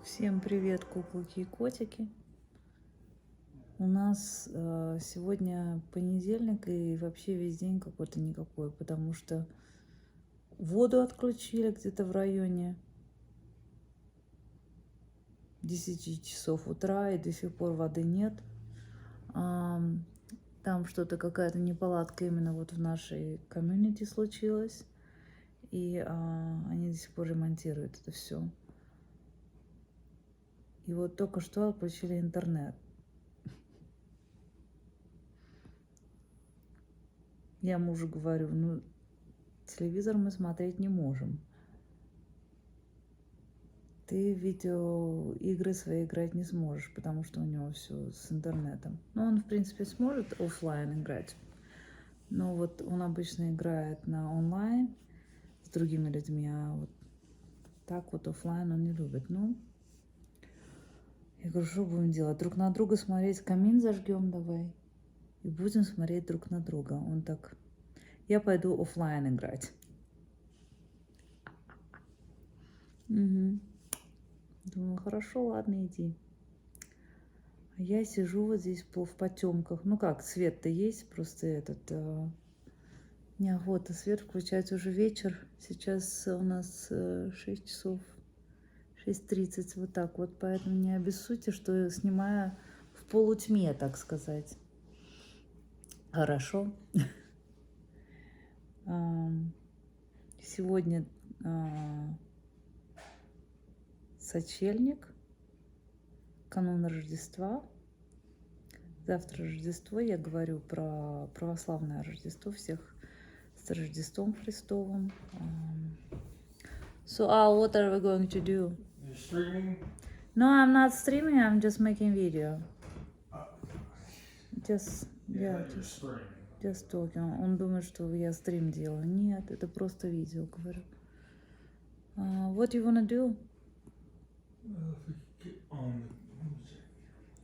Всем привет, куколки и котики. У нас сегодня понедельник и вообще весь день какой-то никакой, потому что воду отключили где-то в районе 10 часов утра и до сих пор воды нет. Там что-то, какая-то неполадка именно вот в нашей комьюнити случилась, и они до сих пор ремонтируют это все. И вот только что отключили интернет. Я мужу говорю, ну, телевизор мы смотреть не можем. Ты в видеоигры свои играть не сможешь, потому что у него все с интернетом. Ну, он, в принципе, сможет офлайн играть. Но вот он обычно играет на онлайн с другими людьми, а вот так вот офлайн он не любит. Ну, я говорю, что будем делать? Друг на друга смотреть, камин зажгем давай. И будем смотреть друг на друга. Он так, я пойду офлайн играть. Угу. Думаю, хорошо, ладно, иди. А я сижу вот здесь в потемках. Ну как, свет-то есть, просто неохота свет включать, уже вечер. Сейчас у нас 6 часов, 6:30, вот так вот. Поэтому не обессудьте, что я снимаю в полутьме, так сказать. Хорошо. Сегодня сочельник, канун Рождества. Завтра Рождество, я говорю про православное Рождество, всех с Рождеством Христовым. So, what are we going to do? You're streaming? No, I'm not streaming, I'm just making video. Just Streaming. just talking. Он думает, что я стрим делаю. Нет, это просто видео, говорю. What do you wanna do? On the music.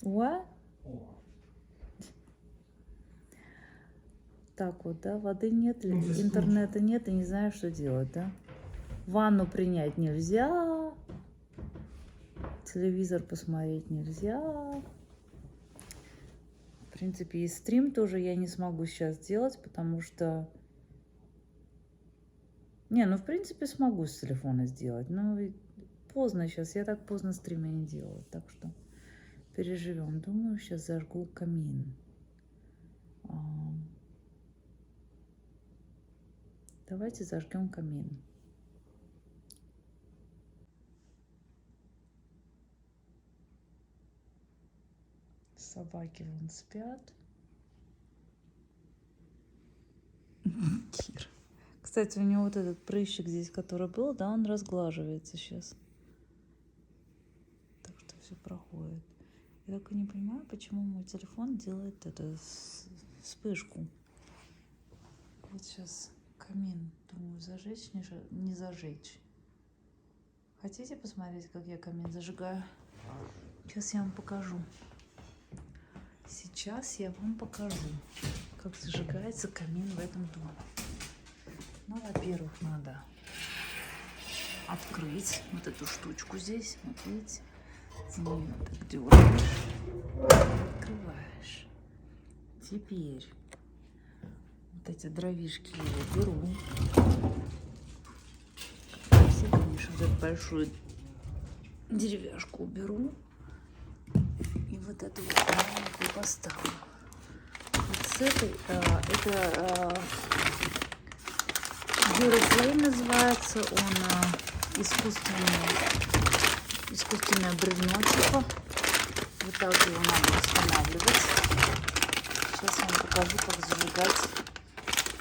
What? Hold on. Так вот, да, воды нет, Ну, здесь интернета нет, и не знаю, что делать, да? Ванну принять нельзя, телевизор посмотреть нельзя. В принципе, и стрим тоже я не смогу сейчас сделать, потому что... Не, ну, в принципе, смогу с телефона сделать, но поздно сейчас, я так поздно стримы не делаю, так что переживем. Думаю, сейчас зажгу камин. Давайте зажгем камин. Собаки вон спят. Кир. Кстати, у него вот этот прыщик здесь, который был, да, он разглаживается сейчас. Так что все проходит. Я только не понимаю, почему мой телефон делает это вспышку. Вот сейчас камин, думаю, зажечь, не зажечь. Хотите посмотреть, как я камин зажигаю? Сейчас я вам покажу. Сейчас я вам покажу, как зажигается камин в этом доме. Ну, во-первых, надо открыть вот эту штучку здесь. Вот видите, за нее так дергаешь, открываешь. Теперь вот эти дровишки я беру. Все, конечно, вот эту большую деревяшку уберу. И вот эту вот маленькую поставлю. Вот с этой, это Duraflame называется, он искусственное бревно типа. Вот так его надо устанавливать. Сейчас я вам покажу, как зажигать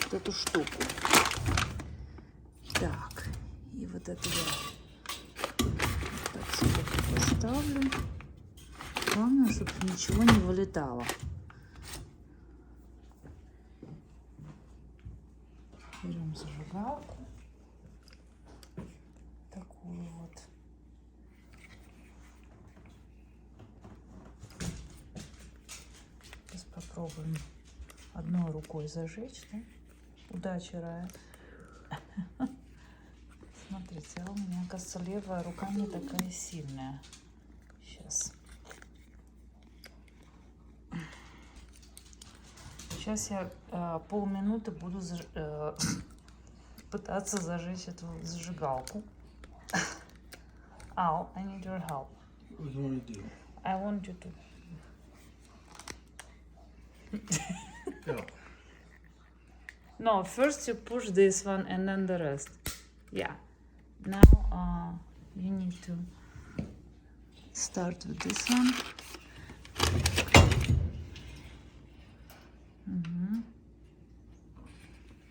вот эту штуку. Так, и вот это я так себе поставлю. Главное, чтобы ничего не вылетало. Берем зажигалку. Такую вот. Сейчас попробуем одной рукой зажечь, да? Удачи, Рая. Смотрите, а у меня, кажется, левая рука не такая сильная. Сейчас я полминуты буду пытаться зажечь эту зажигалку. Al, I need your help. What do you want to do? I want you to... Go. No, first you push this one and then the rest. Yeah. Now you need to start with this one. Угу.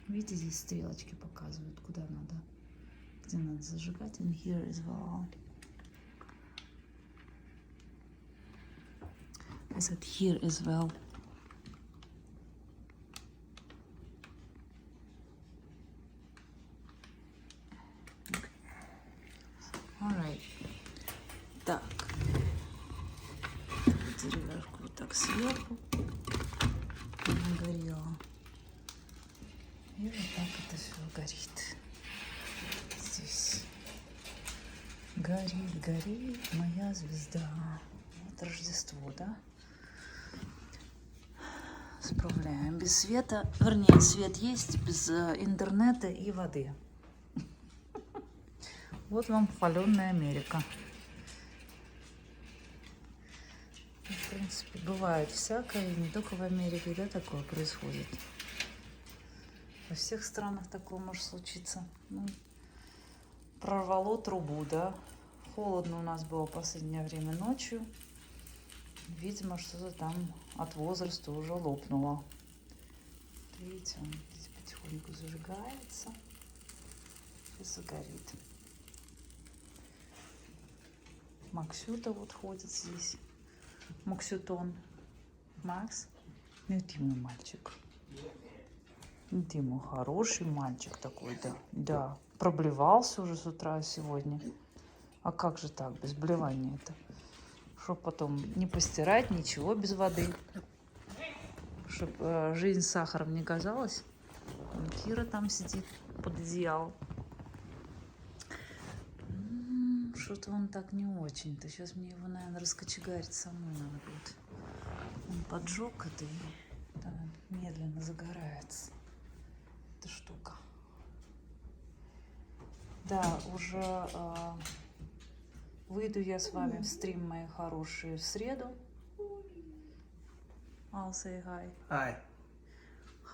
Видите, здесь стрелочки показывают, куда надо, где надо зажигать. And here as well. I said here as well. Alright. Так. Деревяшку вот так сверху. Нагорело. И вот так это все горит. Здесь. Горит, горит моя звезда. Вот Рождество, да? Справляем. Без света, вернее, свет есть, без интернета и воды. Вот вам хваленная Америка. В принципе, бывает всякое, и не только в Америке, да, такое происходит. Во всех странах такое может случиться. Ну, прорвало трубу, да. Холодно у нас было в последнее время ночью. Видимо, что-то там от возраста уже лопнуло. Видите, он здесь потихоньку зажигается. Сейчас загорит. Максюта вот ходит здесь. Максютон. Макс? Ну, ты мой мальчик. Ты мой хороший мальчик такой, да. Да. Проблевался уже с утра сегодня. А как же так, без блевания-то? Чтоб потом не постирать, ничего без воды. Чтоб жизнь сахаром не казалась. Вон Кира там сидит под одеялом. Что-то он так не очень-то. Сейчас мне его, наверное, раскочегарить самой надо будет. Он поджег это и да, медленно загорается. Эта штука. Да, уже выйду я с вами в стрим, мои хорошие, в среду. I'll say hi. Hi.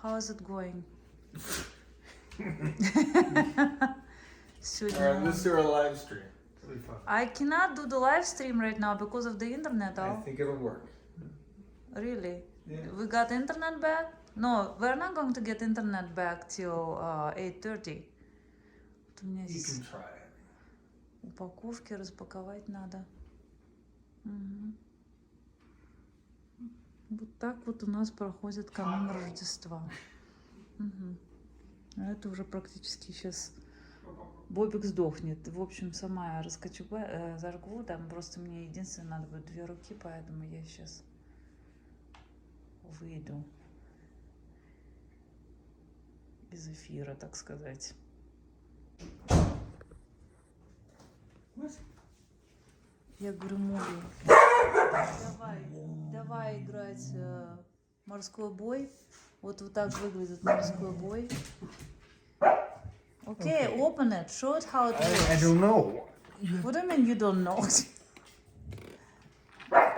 How is it going? Alright, let's do our live stream. It'll be fun. I cannot do the live stream right now because of the internet. I think it'll work. Really? Yeah. We got internet back? No, we're not going to get internet back till 8:30. Вот у меня You здесь can try it. упаковки распаковать надо. Мгм. Вот так вот у нас проходит канун Рождества. Мгм. А это уже практически сейчас Бобик сдохнет. В общем, сама я зажгу. Там просто мне единственное надо будет 2 руки, поэтому я сейчас выйду из эфира, так сказать. Я говорю, Молли, давай играть морской бой. Вот так выглядит морской бой. Okay, open it. Show it how it works. I don't know. What do you mean you don't know?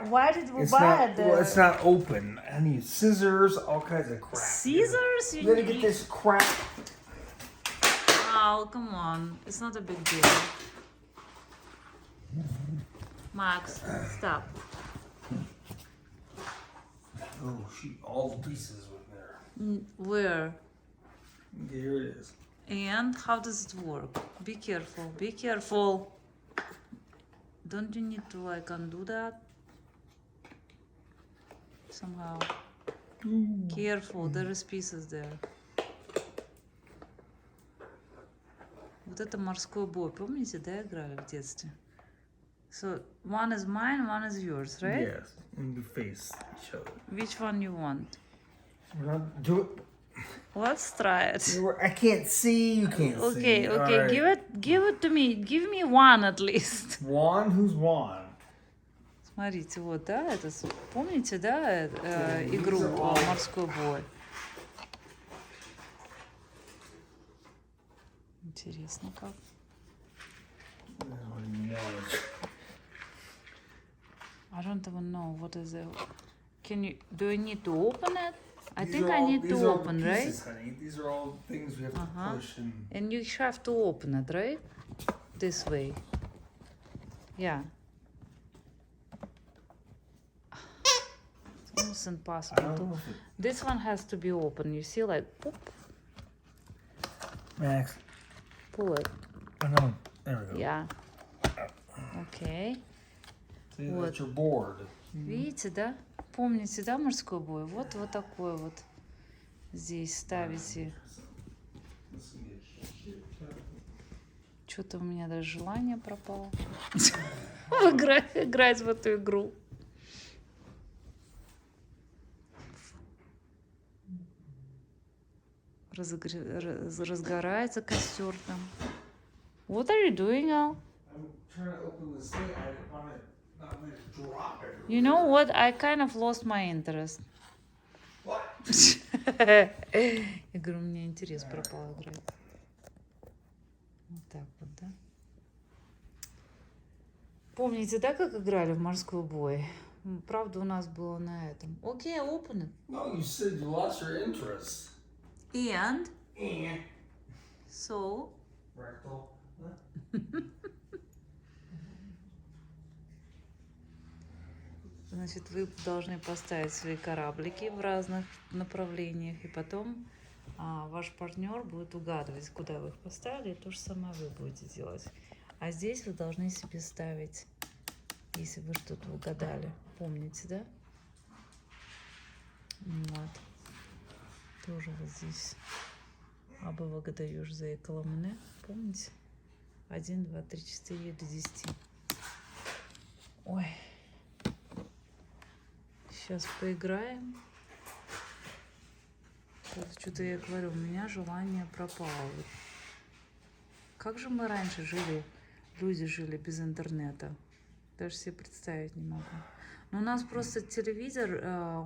Why did we It's buy not. it there? Well, it's not open. I need scissors, all kinds of crap. Scissors? You gotta get this crap. Oh, come on. It's not a big deal. Max, stop. Oh shoot! All the pieces were there. Where? Here it is. And how does it work? Be careful. Be careful. Don't you need to like undo that? Somehow. Careful, there is pieces there. Вот это морской бой. Помните, да, играли в детстве? So, one is mine, one is yours, right? Yes, and we face each other. Which one you want? We're not do it. Let's try it. I can't see. You can't see. Okay, All okay, right. give it to me. Give me one at least. Juan? Who's Juan? Смотрите, вот, да, это, помните, да, игру морской бой? Интересно как. I don't even know. I don't even know what is it. Do I need to open it? I These think are I all- need these to are all open, the right? pieces, honey. These are all things we have Uh-huh. to push and. And you have to open it, right? This way. Yeah. It's almost I impossible don't to. know if it. This one has to be open. You see, like, poop, Max. pull it. I know. There we go. Yeah. Okay. See, Вот. that's your board. Видите, да? Помните, да, морской бой? Вот такой вот. Здесь ставите. Что-то у меня даже желание пропало. Играть в эту игру. Разгорается костер там. What are you doing, Al? I'm trying to open this thing. I didn't want it not let it drop everywhere. You know what? I kind of lost my interest. What? Я говорю, у меня интерес пропал играть. Вот так вот, да? Помните, да, как играли в морской бой? Правда, у нас было на этом. Окей, open it. No, you said you lost your interest. And? And. So? Rectal. Значит, вы должны поставить свои кораблики в разных направлениях, и потом ваш партнер будет угадывать, куда вы их поставили, и то же самое вы будете делать. А здесь вы должны себе ставить, если вы что-то угадали. Помните, да? Вот. Тоже вот здесь. Абы выгадаешь за экономне. Помните? 1, 2, 3, 4 до 10. Ой. Сейчас поиграем. Что-то я говорю, у меня желание пропало. Как же мы раньше жили, люди жили без интернета? Даже себе представить не могу. Но у нас просто телевизор,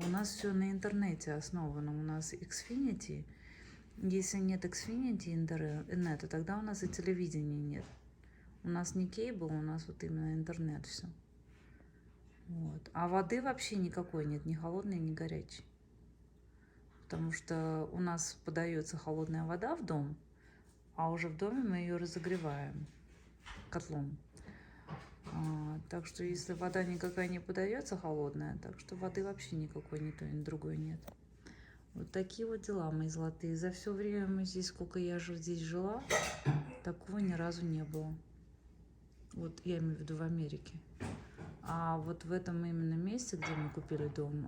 у нас все на интернете основано. У нас Xfinity. Если нет Xfinity интернета, тогда у нас и телевидения нет. У нас не кейбл, у нас вот именно интернет все. Вот. А воды вообще никакой нет, ни холодной, ни горячей. Потому что у нас подается холодная вода в дом, а уже в доме мы ее разогреваем котлом. Так что если вода никакая не подается холодная, так что воды вообще никакой ни той, ни другой нет. Вот такие вот дела, мои золотые. За все время здесь, сколько я здесь жила, такого ни разу не было. Вот я имею в виду в Америке. А вот в этом именно месте, где мы купили дом,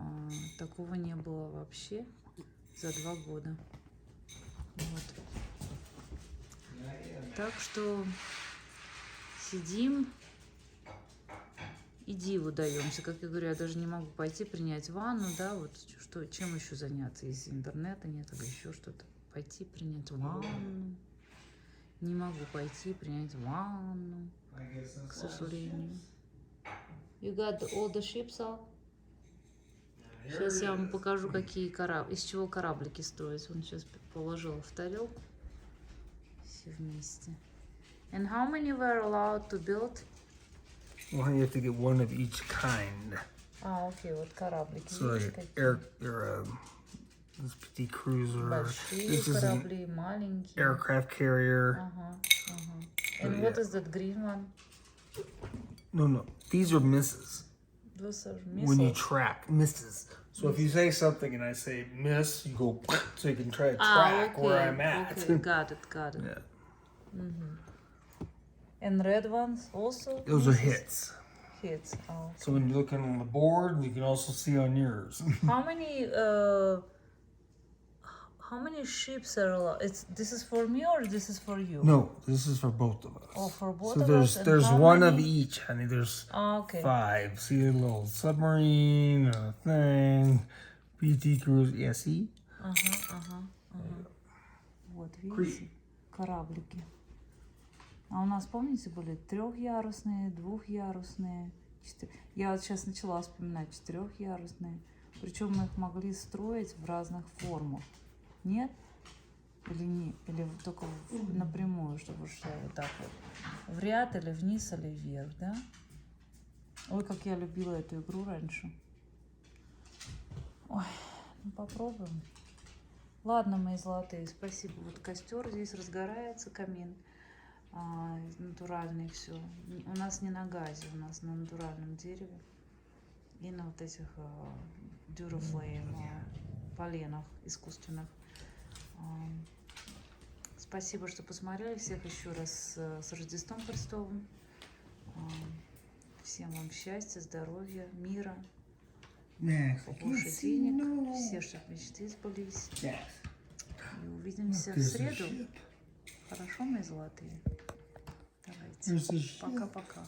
такого не было вообще за 2 года. Вот. Так что сидим и диву даемся. Как я говорю, я даже не могу пойти принять ванну, да, вот что, чем еще заняться, если интернета нет или еще что-то. Пойти принять ванну. Не могу пойти принять ванну, к сожалению. You got all the ships out? Сейчас я вам покажу, какие из чего кораблики строить. Он сейчас положил в тарелку. Все вместе. And how many were allowed to build? Well, you have to get one of each kind. Окей, вот кораблики. So this petite cruiser. Большие This is an корабли, маленькие. aircraft carrier. Ага. And what is that green one? No. These are misses. Those are When you missiles. track misses. So if you say something and I say miss, you go so you can try to track where I'm at. Okay, got it. Yeah. And red ones also? Those are misses? hits. Hits. Oh. So when you're looking on the board, you can also see on yours. How many ships are allowed? This is for me or this is for you? No, this is for both of us. Oh, for both so of there's us. And there's how one of many? each, honey. There's Okay. 5. See a little submarine, a thing, PT cruise. Yeah, see? Вот, видите? Кораблики. А у нас, помните, были 3-ярусные, 2-ярусные. Я вот сейчас начала вспоминать 4-ярусные. Причем мы их могли строить в разных формах. Нет? Или не, или только напрямую, чтобы шла вот так вот. В ряд или вниз, или вверх, да? Ой, как я любила эту игру раньше. Ой, ну попробуем. Ладно, мои золотые, спасибо. Вот костер здесь разгорается, камин. Натуральный все. У нас не на газе, у нас на натуральном дереве. И на вот этих дюрофлейм поленах искусственных. Спасибо, что посмотрели. Всех еще раз с Рождеством Христовым. Всем вам счастья, здоровья, мира, Max, I побольше can't see денег, no. все, чтобы мечты сбылись. Yes. И увидимся в There's a среду. ship. Хорошо, мои золотые? Давайте. There's a ship. Пока-пока.